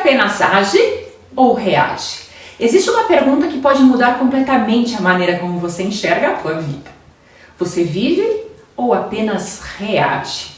apenas age ou reage? Existe uma pergunta que pode mudar completamente a maneira como você enxerga a tua vida. Você vive ou apenas reage?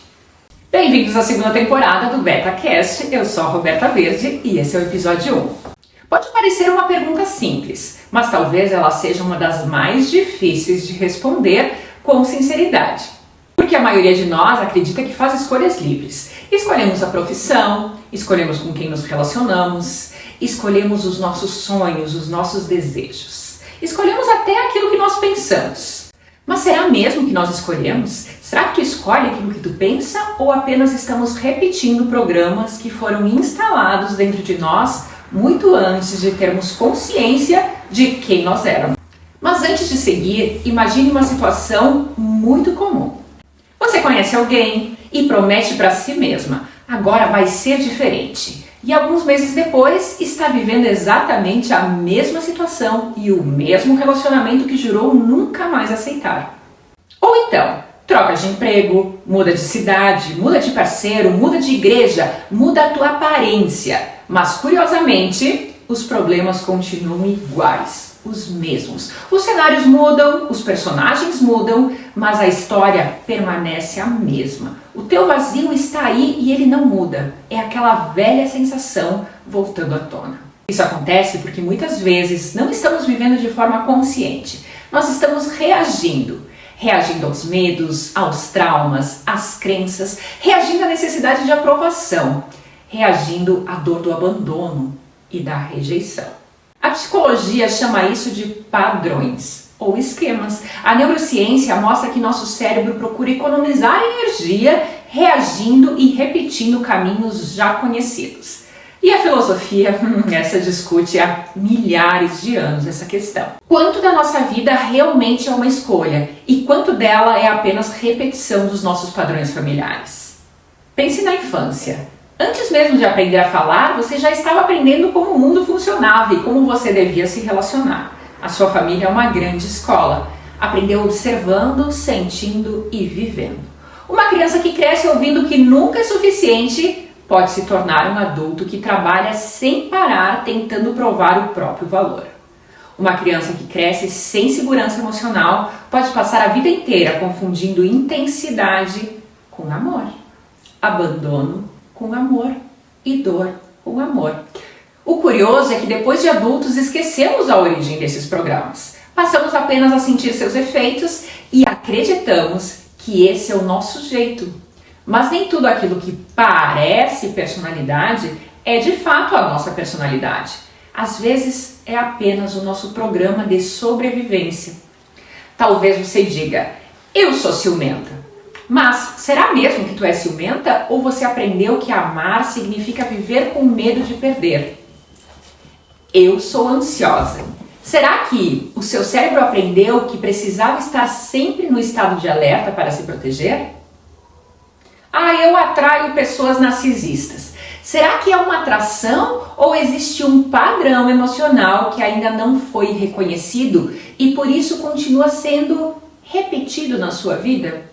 Bem-vindos à segunda temporada do BetaCast. Eu sou a Roberta Verde e esse é o episódio 1. Pode parecer uma pergunta simples, mas talvez ela seja uma das mais difíceis de responder com sinceridade. Porque a maioria de nós acredita que faz escolhas livres. Escolhemos a profissão, escolhemos com quem nos relacionamos, escolhemos os nossos sonhos, os nossos desejos. Escolhemos até aquilo que nós pensamos. Mas será mesmo que nós escolhemos? Será que tu escolhe aquilo que tu pensa ou apenas estamos repetindo programas que foram instalados dentro de nós muito antes de termos consciência de quem nós éramos? Mas antes de seguir, imagine uma situação muito comum. Você conhece alguém e promete para si mesma, agora vai ser diferente. E alguns meses depois está vivendo exatamente a mesma situação e o mesmo relacionamento que jurou nunca mais aceitar. Ou então, troca de emprego, muda de cidade, muda de parceiro, muda de igreja, muda a tua aparência. Mas curiosamente, os problemas continuam iguais. Os mesmos. Os cenários mudam, os personagens mudam, mas a história permanece a mesma. O teu vazio está aí e ele não muda. É aquela velha sensação voltando à tona. Isso acontece porque muitas vezes não estamos vivendo de forma consciente. Nós estamos reagindo. Reagindo aos medos, aos traumas, às crenças, reagindo à necessidade de aprovação, reagindo à dor do abandono e da rejeição. A psicologia chama isso de padrões ou esquemas. A neurociência mostra que nosso cérebro procura economizar energia reagindo e repetindo caminhos já conhecidos. E a filosofia, essa discute há milhares de anos essa questão. Quanto da nossa vida realmente é uma escolha e quanto dela é apenas repetição dos nossos padrões familiares? Pense na infância. Antes mesmo de aprender a falar, você já estava aprendendo como o mundo funcionava e como você devia se relacionar. A sua família é uma grande escola. Aprendeu observando, sentindo e vivendo. Uma criança que cresce ouvindo que nunca é suficiente pode se tornar um adulto que trabalha sem parar tentando provar o próprio valor. Uma criança que cresce sem segurança emocional pode passar a vida inteira confundindo intensidade com amor, abandono com amor e dor com amor. O curioso é que depois de adultos esquecemos a origem desses programas. Passamos apenas a sentir seus efeitos e acreditamos que esse é o nosso jeito. Mas nem tudo aquilo que parece personalidade é de fato a nossa personalidade. Às vezes é apenas o nosso programa de sobrevivência. Talvez você diga, eu sou ciumenta. Mas será mesmo que tu é ciumenta ou você aprendeu que amar significa viver com medo de perder? Eu sou ansiosa. Será que o seu cérebro aprendeu que precisava estar sempre no estado de alerta para se proteger? Eu atraio pessoas narcisistas. Será que é uma atração ou existe um padrão emocional que ainda não foi reconhecido e por isso continua sendo repetido na sua vida?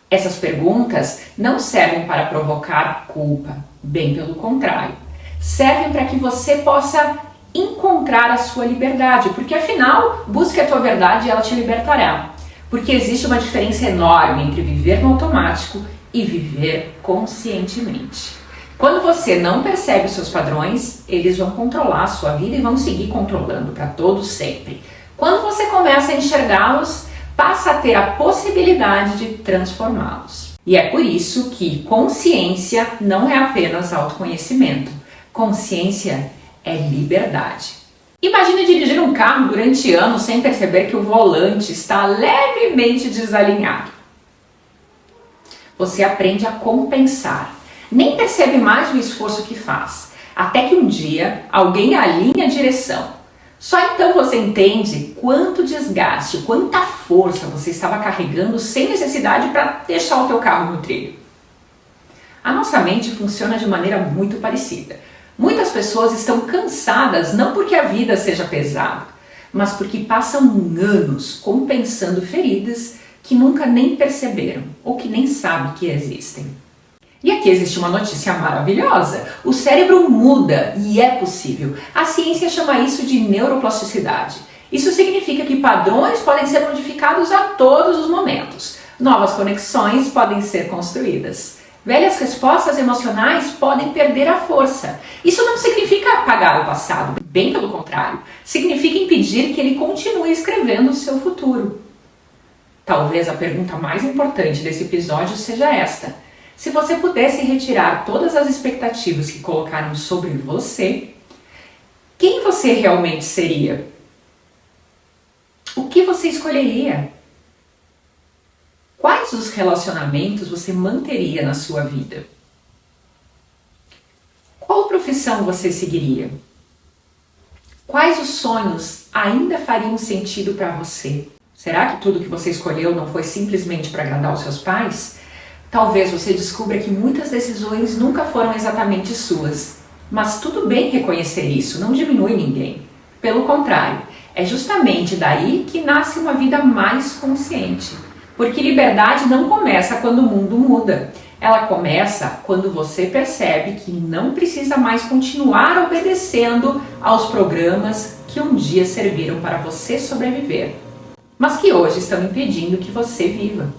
Essas perguntas não servem para provocar culpa, bem pelo contrário. Servem para que você possa encontrar a sua liberdade, porque afinal, busque a tua verdade e ela te libertará. Porque existe uma diferença enorme entre viver no automático e viver conscientemente. Quando você não percebe os seus padrões, eles vão controlar a sua vida e vão seguir controlando para todo sempre. Quando você começa a enxergá-los, passa a ter a possibilidade de transformá-los. E é por isso que consciência não é apenas autoconhecimento. Consciência é liberdade. Imagine dirigir um carro durante anos sem perceber que o volante está levemente desalinhado. Você aprende a compensar. Nem percebe mais o esforço que faz. Até que um dia alguém alinha a direção. Só então você entende quanto desgaste, quanta força você estava carregando sem necessidade para deixar o teu carro no trilho. A nossa mente funciona de maneira muito parecida. Muitas pessoas estão cansadas não porque a vida seja pesada, mas porque passam anos compensando feridas que nunca nem perceberam ou que nem sabem que existem. E aqui existe uma notícia maravilhosa. O cérebro muda e é possível. A ciência chama isso de neuroplasticidade. Isso significa que padrões podem ser modificados a todos os momentos. Novas conexões podem ser construídas. Velhas respostas emocionais podem perder a força. Isso não significa apagar o passado, bem pelo contrário. Significa impedir que ele continue escrevendo o seu futuro. Talvez a pergunta mais importante desse episódio seja esta. Se você pudesse retirar todas as expectativas que colocaram sobre você, quem você realmente seria? O que você escolheria? Quais os relacionamentos você manteria na sua vida? Qual profissão você seguiria? Quais os sonhos ainda fariam sentido para você? Será que tudo que você escolheu não foi simplesmente para agradar os seus pais? Talvez você descubra que muitas decisões nunca foram exatamente suas. Mas tudo bem reconhecer isso, não diminui ninguém. Pelo contrário, é justamente daí que nasce uma vida mais consciente. Porque liberdade não começa quando o mundo muda. Ela começa quando você percebe que não precisa mais continuar obedecendo aos programas que um dia serviram para você sobreviver, mas que hoje estão impedindo que você viva.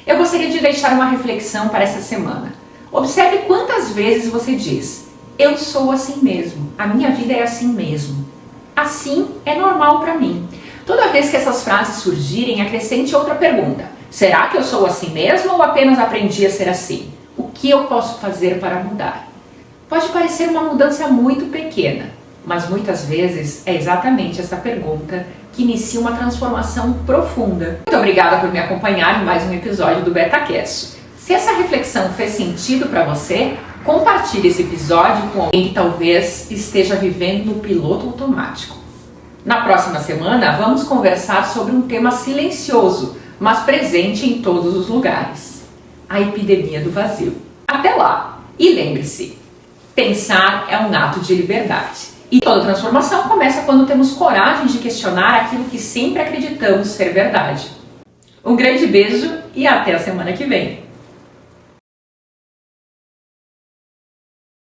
Eu gostaria de deixar uma reflexão para essa semana. Observe quantas vezes você diz: eu sou assim mesmo, a minha vida é assim mesmo. Assim é normal para mim. Toda vez que essas frases surgirem, acrescente outra pergunta. Será que eu sou assim mesmo ou apenas aprendi a ser assim? O que eu posso fazer para mudar? Pode parecer uma mudança muito pequena, mas muitas vezes é exatamente essa pergunta que inicia uma transformação profunda. Muito obrigada por me acompanhar em mais um episódio do BetaCast. Se essa reflexão fez sentido para você, compartilhe esse episódio com alguém que talvez esteja vivendo no piloto automático. Na próxima semana, vamos conversar sobre um tema silencioso, mas presente em todos os lugares: a epidemia do vazio. Até lá! E lembre-se, pensar é um ato de liberdade. E toda transformação começa quando temos coragem de questionar aquilo que sempre acreditamos ser verdade. Um grande beijo e até a semana que vem!